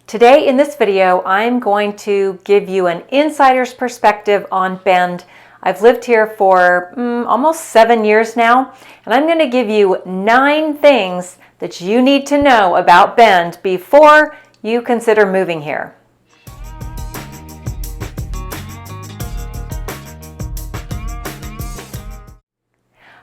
Today in this video, I'm going to give you an insider's perspective on Bend. I've lived here for almost 7 years now, and I'm going to give you 9 things that you need to know about Bend before you consider moving here.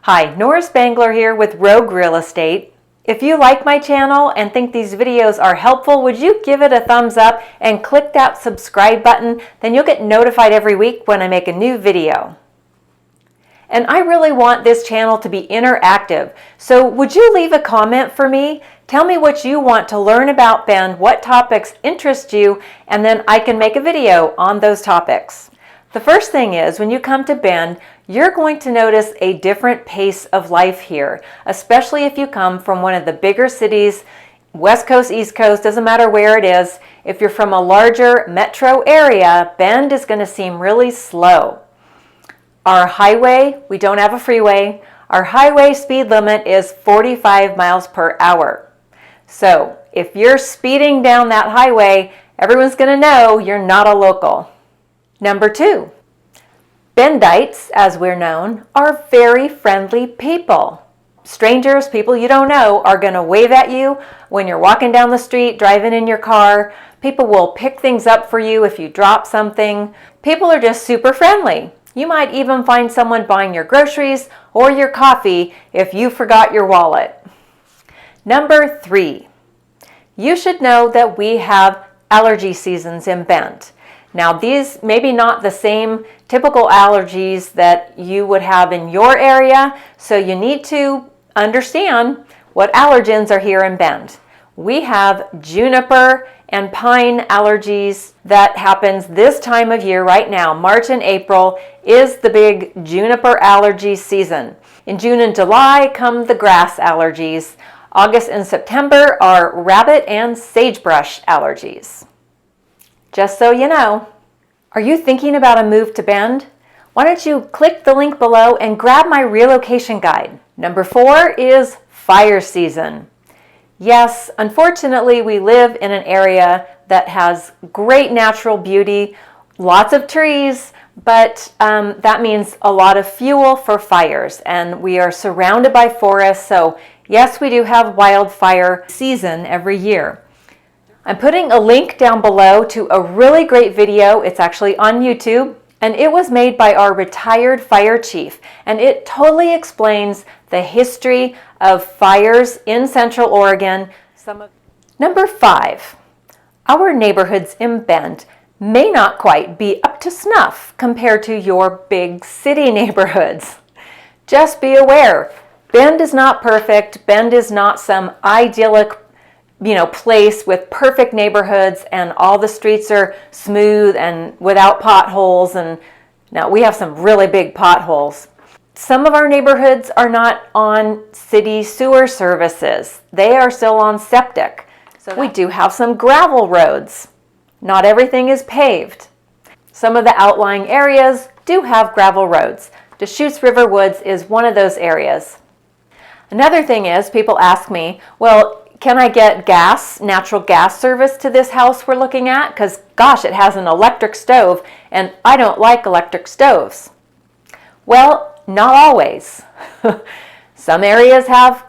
Hi, Nora Spangler here with Rogue Real Estate. If you like my channel and think these videos are helpful, would you give it a thumbs up and click that subscribe button? Then you'll get notified every week when I make a new video. And I really want this channel to be interactive, so would you leave a comment for me? Tell me what you want to learn about Bend, what topics interest you, and then I can make a video on those topics. The first thing is, when you come to Bend, you're going to notice a different pace of life here, especially if you come from one of the bigger cities, West Coast, East Coast, doesn't matter where it is. If you're from a larger metro area, Bend is going to seem really slow. Our highway, we don't have a freeway. Our highway speed limit is 45 miles per hour. So if you're speeding down that highway, everyone's going to know you're not a local. Number 2, Bendites, as we're known, are very friendly people. Strangers, people you don't know, are going to wave at you when you're walking down the street, driving in your car. People will pick things up for you if you drop something. People are just super friendly. You might even find someone buying your groceries or your coffee if you forgot your wallet. Number 3, you should know that we have allergy seasons in Bend. Now, these maybe not the same typical allergies that you would have in your area, so you need to understand what allergens are here in Bend. We have juniper and pine allergies that happens this time of year right now. March and April is the big juniper allergy season. In June and July come the grass allergies. August and September are rabbit and sagebrush allergies. Just so you know. Are you thinking about a move to Bend? Why don't you click the link below and grab my relocation guide. Number 4 is fire season. Yes, unfortunately, we live in an area that has great natural beauty, lots of trees, but that means a lot of fuel for fires, and we are surrounded by forests, so yes, we do have wildfire season every year. I'm putting a link down below to a really great video. It's actually on YouTube, and it was made by our retired fire chief, and it totally explains the history of fires in Central Oregon. Number 5, our neighborhoods in Bend may not quite be up to snuff compared to your big city neighborhoods. Just be aware, Bend is not perfect. Bend is not some idyllic place with perfect neighborhoods and all the streets are smooth and without potholes. And now we have some really big potholes. Some of our neighborhoods are not on city sewer services. They are still on septic. So we do have some gravel roads. Not everything is paved. Some of the outlying areas do have gravel roads. Deschutes River Woods is one of those areas. Another thing is, people ask me, well, can I get natural gas service to this house we're looking at? Because gosh, it has an electric stove and I don't like electric stoves. Well, not always. Some areas have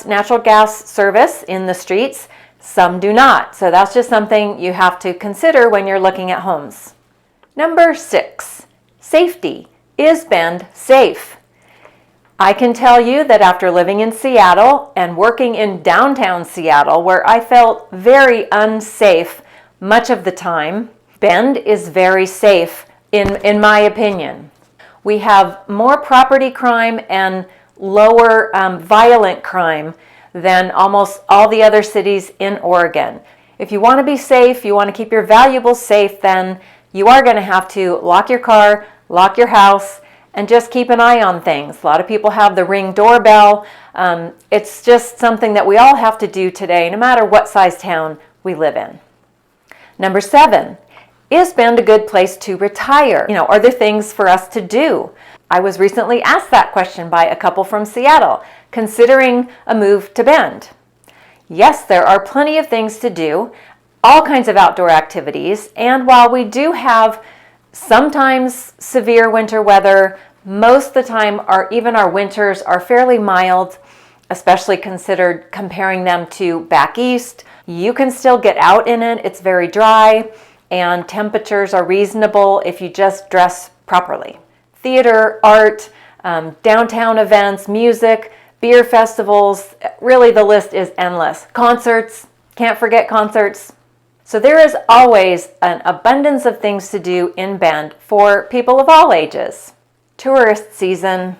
natural gas service in the streets, some do not. So that's just something you have to consider when you're looking at homes. Number 6, safety. Is Bend safe? I can tell you that after living in Seattle and working in downtown Seattle, where I felt very unsafe much of the time, Bend is very safe in my opinion. We have more property crime and lower violent crime than almost all the other cities in Oregon. If you want to be safe, you want to keep your valuables safe, then you are going to have to lock your car, lock your house, and just keep an eye on things. A lot of people have the Ring doorbell. It's just something that we all have to do today, no matter what size town we live in. Number 7, is Bend a good place to retire? Are there things for us to do? I was recently asked that question by a couple from Seattle, considering a move to Bend. Yes, there are plenty of things to do. all kinds of outdoor activities. And while we do have sometimes severe winter weather, most of the time even our winters are fairly mild, especially comparing them to back east. You can still get out in it. It's very dry and temperatures are reasonable if you just dress properly. Theater, art, downtown events, music, beer festivals, really the list is endless. Concerts, can't forget concerts. So there is always an abundance of things to do in Bend for people of all ages. Tourist season,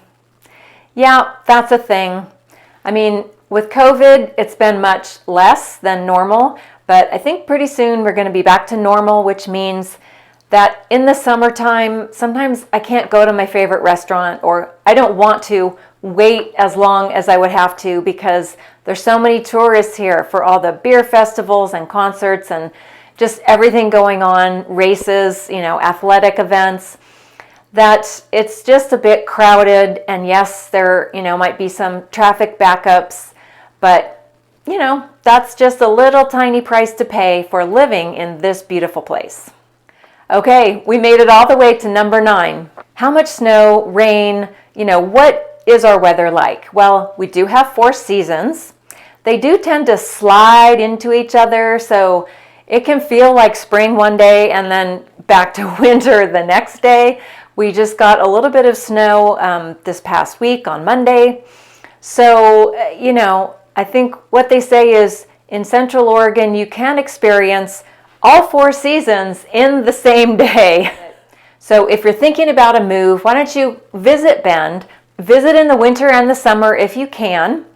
yeah, that's a thing. I mean, with COVID, it's been much less than normal, but I think pretty soon we're going to be back to normal, which means that in the summertime, sometimes I can't go to my favorite restaurant, or I don't want to wait as long as I would have to because there's so many tourists here for all the beer festivals and concerts and just everything going on, races, athletic events, that it's just a bit crowded. And yes, there, might be some traffic backups, but that's just a little tiny price to pay for living in this beautiful place. Okay, we made it all the way to number 9. How much snow, rain, what is our weather like? Well, we do have 4 seasons. They do tend to slide into each other, so it can feel like spring one day and then back to winter the next day. We just got a little bit of snow this past week on Monday. So, I think what they say is in Central Oregon, you can experience all 4 seasons in the same day. So if you're thinking about a move, why don't you visit Bend, visit in the winter and the summer if you can.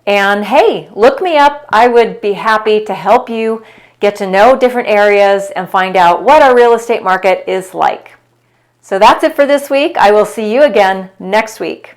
And hey, look me up. I would be happy to help you get to know different areas and find out what our real estate market is like. So that's it for this week. I will see you again next week.